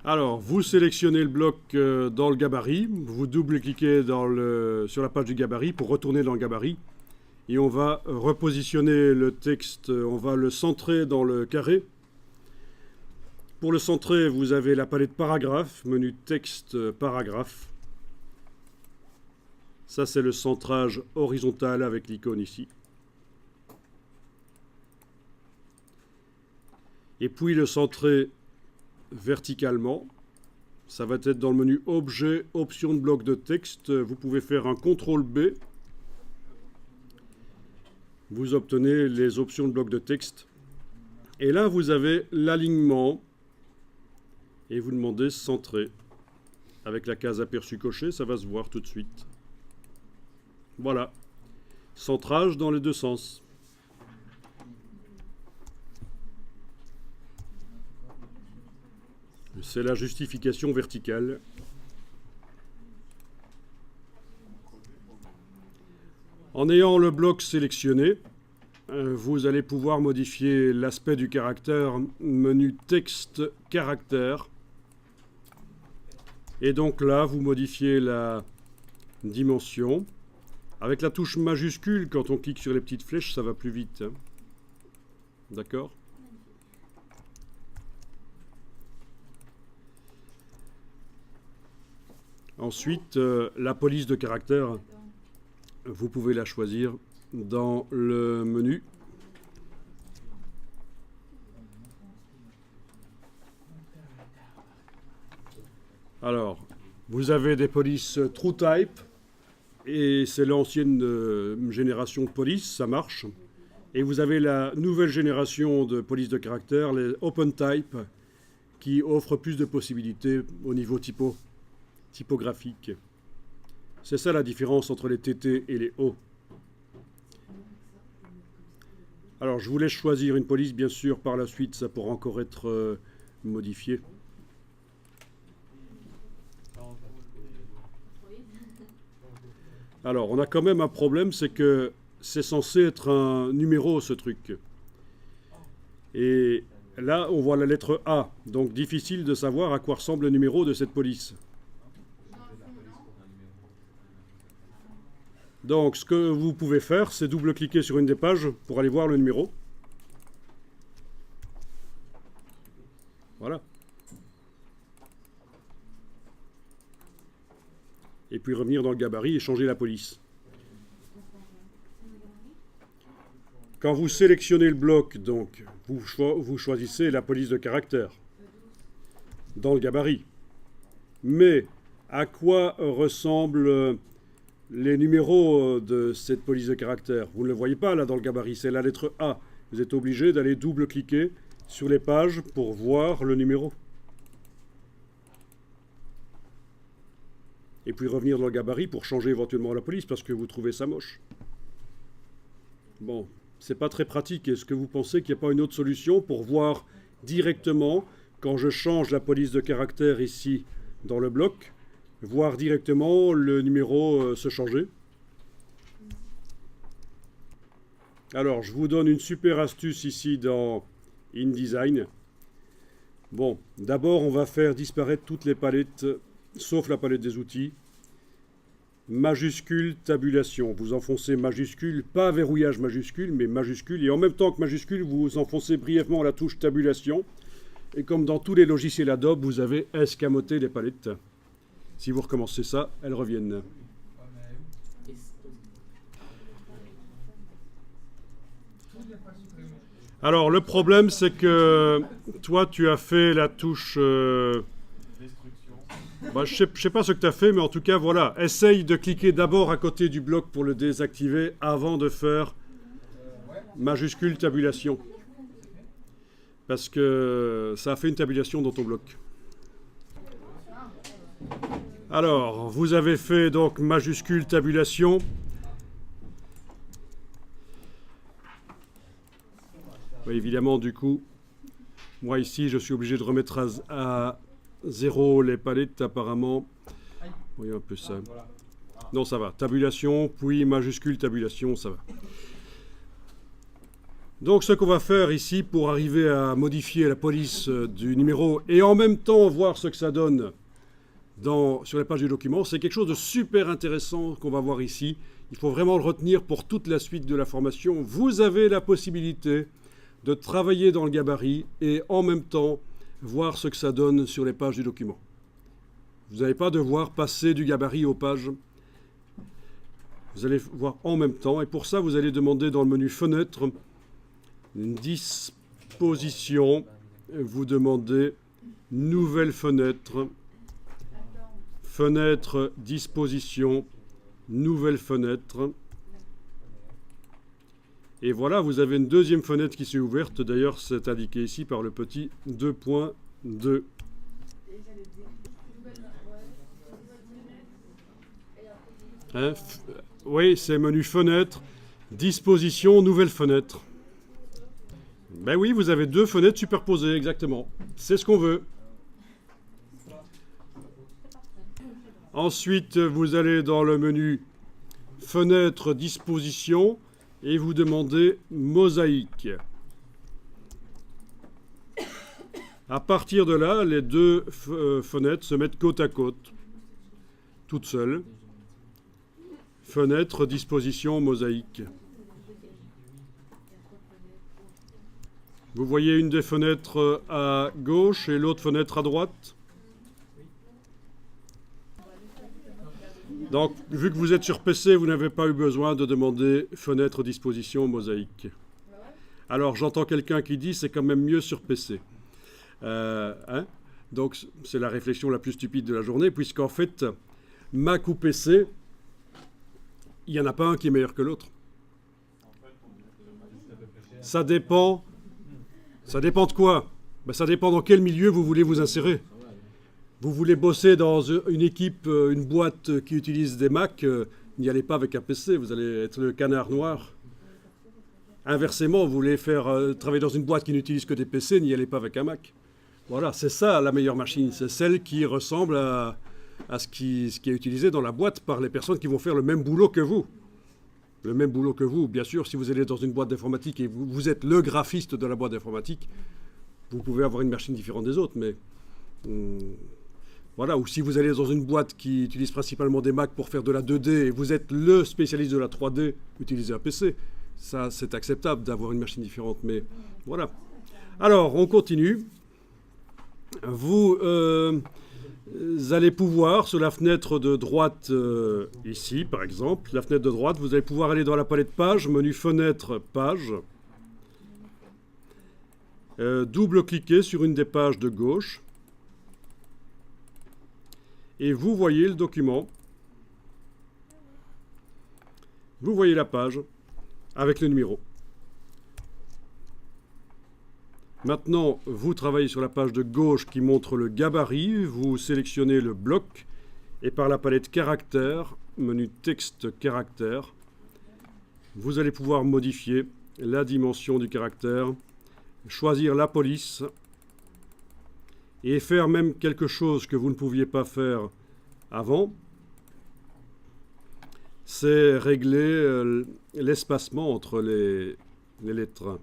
Alors, vous sélectionnez le bloc dans le gabarit, vous double-cliquez sur la page du gabarit pour retourner dans le gabarit. Et on va repositionner le texte, on va le centrer dans le carré. Pour le centrer, vous avez la palette paragraphe, menu texte, paragraphe. Ça, c'est le centrage horizontal avec l'icône ici. Et puis le centrer verticalement. Ça va être dans le menu Objet, Option de bloc de texte. Vous pouvez faire un CTRL B. Vous obtenez les options de bloc de texte. Et là, vous avez l'alignement. Et vous demandez centrer. Avec la case aperçu coché, ça va se voir tout de suite. Voilà. Centrage dans les deux sens. C'est la justification verticale. En ayant le bloc sélectionné, vous allez pouvoir modifier l'aspect du caractère, menu texte, caractère. Et donc là, vous modifiez la dimension. Avec la touche majuscule, quand on clique sur les petites flèches, ça va plus vite. Hein. D'accord ? Ensuite, la police de caractère, vous pouvez la choisir dans le menu. Alors, vous avez des polices TrueType, et c'est l'ancienne génération de police, ça marche. Et vous avez la nouvelle génération de police de caractère, les OpenType, qui offrent plus de possibilités au niveau typographique. C'est ça la différence entre les TT et les O. Alors, je vous laisse choisir une police, bien sûr, par la suite, ça pourra encore être modifié. Alors, on a quand même un problème, c'est que c'est censé être un numéro, ce truc. Et là, on voit la lettre A, donc difficile de savoir à quoi ressemble le numéro de cette police. Donc, ce que vous pouvez faire, c'est double-cliquer sur une des pages pour aller voir le numéro. Voilà. Et puis revenir dans le gabarit et changer la police. Quand vous sélectionnez le bloc, donc, vous choisissez la police de caractère dans le gabarit. Mais à quoi ressemblent les numéros de cette police de caractère? Vous ne le voyez pas là dans le gabarit, c'est la lettre A. Vous êtes obligé d'aller double-cliquer sur les pages pour voir le numéro. Et puis revenir dans le gabarit pour changer éventuellement la police parce que vous trouvez ça moche. Bon, c'est pas très pratique. Est-ce que vous pensez qu'il n'y a pas une autre solution pour voir directement, quand je change la police de caractère ici dans le bloc, voir directement le numéro se changer? Alors, je vous donne une super astuce ici dans InDesign. Bon, d'abord, on va faire disparaître toutes les palettes, sauf la palette des outils. Majuscule, tabulation. Vous enfoncez majuscule, pas verrouillage majuscule, mais majuscule. Et en même temps que majuscule, vous enfoncez brièvement la touche tabulation. Et comme dans tous les logiciels Adobe, vous avez escamoté les palettes. Si vous recommencez ça, elles reviennent. Alors, le problème, c'est que toi, tu as fait la touche... Bah, je sais pas ce que tu as fait, mais en tout cas, voilà. Essaye de cliquer d'abord à côté du bloc pour le désactiver avant de faire majuscule tabulation. Parce que ça a fait une tabulation dans ton bloc. Alors, vous avez fait donc majuscule tabulation. Oui, évidemment, du coup, moi ici, je suis obligé de remettre à 0 les palettes apparemment. Voyons un peu ça. Non, ça va. Tabulation, puis majuscule tabulation, ça va. Donc ce qu'on va faire ici pour arriver à modifier la police du numéro et en même temps voir ce que ça donne sur les pages du document, c'est quelque chose de super intéressant qu'on va voir ici. Il faut vraiment le retenir pour toute la suite de la formation. Vous avez la possibilité de travailler dans le gabarit et en même temps voir ce que ça donne sur les pages du document. Vous n'allez pas devoir passer du gabarit aux pages. Vous allez voir en même temps et pour ça vous allez demander dans le menu Fenêtre, Disposition, vous demandez Nouvelle fenêtre, Fenêtre, Disposition, Nouvelle fenêtre. Et voilà, vous avez une deuxième fenêtre qui s'est ouverte. D'ailleurs, c'est indiqué ici par le petit 2.2. Hein, oui, c'est menu Fenêtre, Disposition, Nouvelle fenêtre. Ben oui, vous avez deux fenêtres superposées, exactement. C'est ce qu'on veut. Ensuite, vous allez dans le menu Fenêtre, Disposition et vous demandez Mosaïque. À partir de là, les deux fenêtres se mettent côte à côte, toutes seules. Fenêtre, Disposition, Mosaïque. Vous voyez une des fenêtres à gauche et l'autre fenêtre à droite. Donc, vu que vous êtes sur PC, vous n'avez pas eu besoin de demander fenêtre, disposition, mosaïque. Alors, j'entends quelqu'un qui dit c'est quand même mieux sur PC. Donc, c'est la réflexion la plus stupide de la journée, puisqu'en fait, Mac ou PC, il n'y en a pas un qui est meilleur que l'autre. Ça dépend. Ça dépend de quoi? Ça dépend dans quel milieu vous voulez vous insérer. Vous voulez bosser dans une équipe, une boîte qui utilise des Mac, n'y allez pas avec un PC, vous allez être le canard noir. Inversement, vous voulez travailler dans une boîte qui n'utilise que des PC, n'y allez pas avec un Mac. Voilà, c'est ça la meilleure machine, c'est celle qui ressemble à ce qui est utilisé dans la boîte par les personnes qui vont faire le même boulot que vous. Le même boulot que vous, bien sûr, si vous allez dans une boîte d'informatique et vous êtes le graphiste de la boîte d'informatique, vous pouvez avoir une machine différente des autres, mais... voilà, ou si vous allez dans une boîte qui utilise principalement des Mac pour faire de la 2D et vous êtes le spécialiste de la 3D, utilisez un PC. Ça, c'est acceptable d'avoir une machine différente, mais voilà. Alors, on continue. Vous allez pouvoir, sur la fenêtre de droite, ici par exemple, la fenêtre de droite, vous allez pouvoir aller dans la palette page, menu fenêtre, page. Double-cliquer sur une des pages de gauche. Et vous voyez le document. Vous voyez la page avec le numéro. Maintenant, vous travaillez sur la page de gauche qui montre le gabarit. Vous sélectionnez le bloc et par la palette caractères, menu texte caractère, vous allez pouvoir modifier la dimension du caractère, choisir la police et faire même quelque chose que vous ne pouviez pas faire avant, c'est régler l'espacement entre les lettres.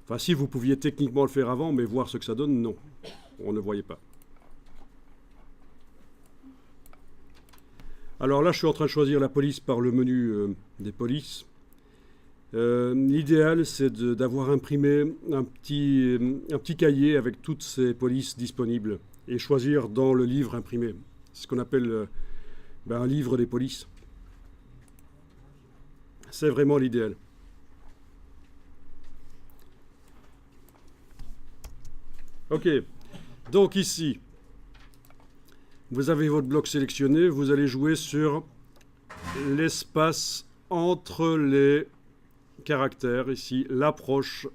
Enfin, si vous pouviez techniquement le faire avant, mais voir ce que ça donne, non. On ne voyait pas. Alors là, je suis en train de choisir la police par le menu des polices. L'idéal, c'est d'avoir imprimé un petit cahier avec toutes ces polices disponibles et choisir dans le livre imprimé. C'est ce qu'on appelle un livre des polices. C'est vraiment l'idéal. Ok, donc ici, vous avez votre bloc sélectionné, vous allez jouer sur l'espace entre les caractères, ici, l'approche.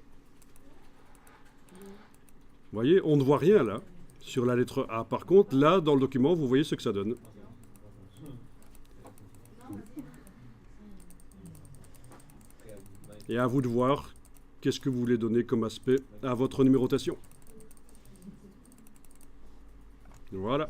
Vous voyez, on ne voit rien là, sur la lettre A. Par contre, là, dans le document, vous voyez ce que ça donne. Et à vous de voir qu'est-ce que vous voulez donner comme aspect à votre numérotation. Voilà.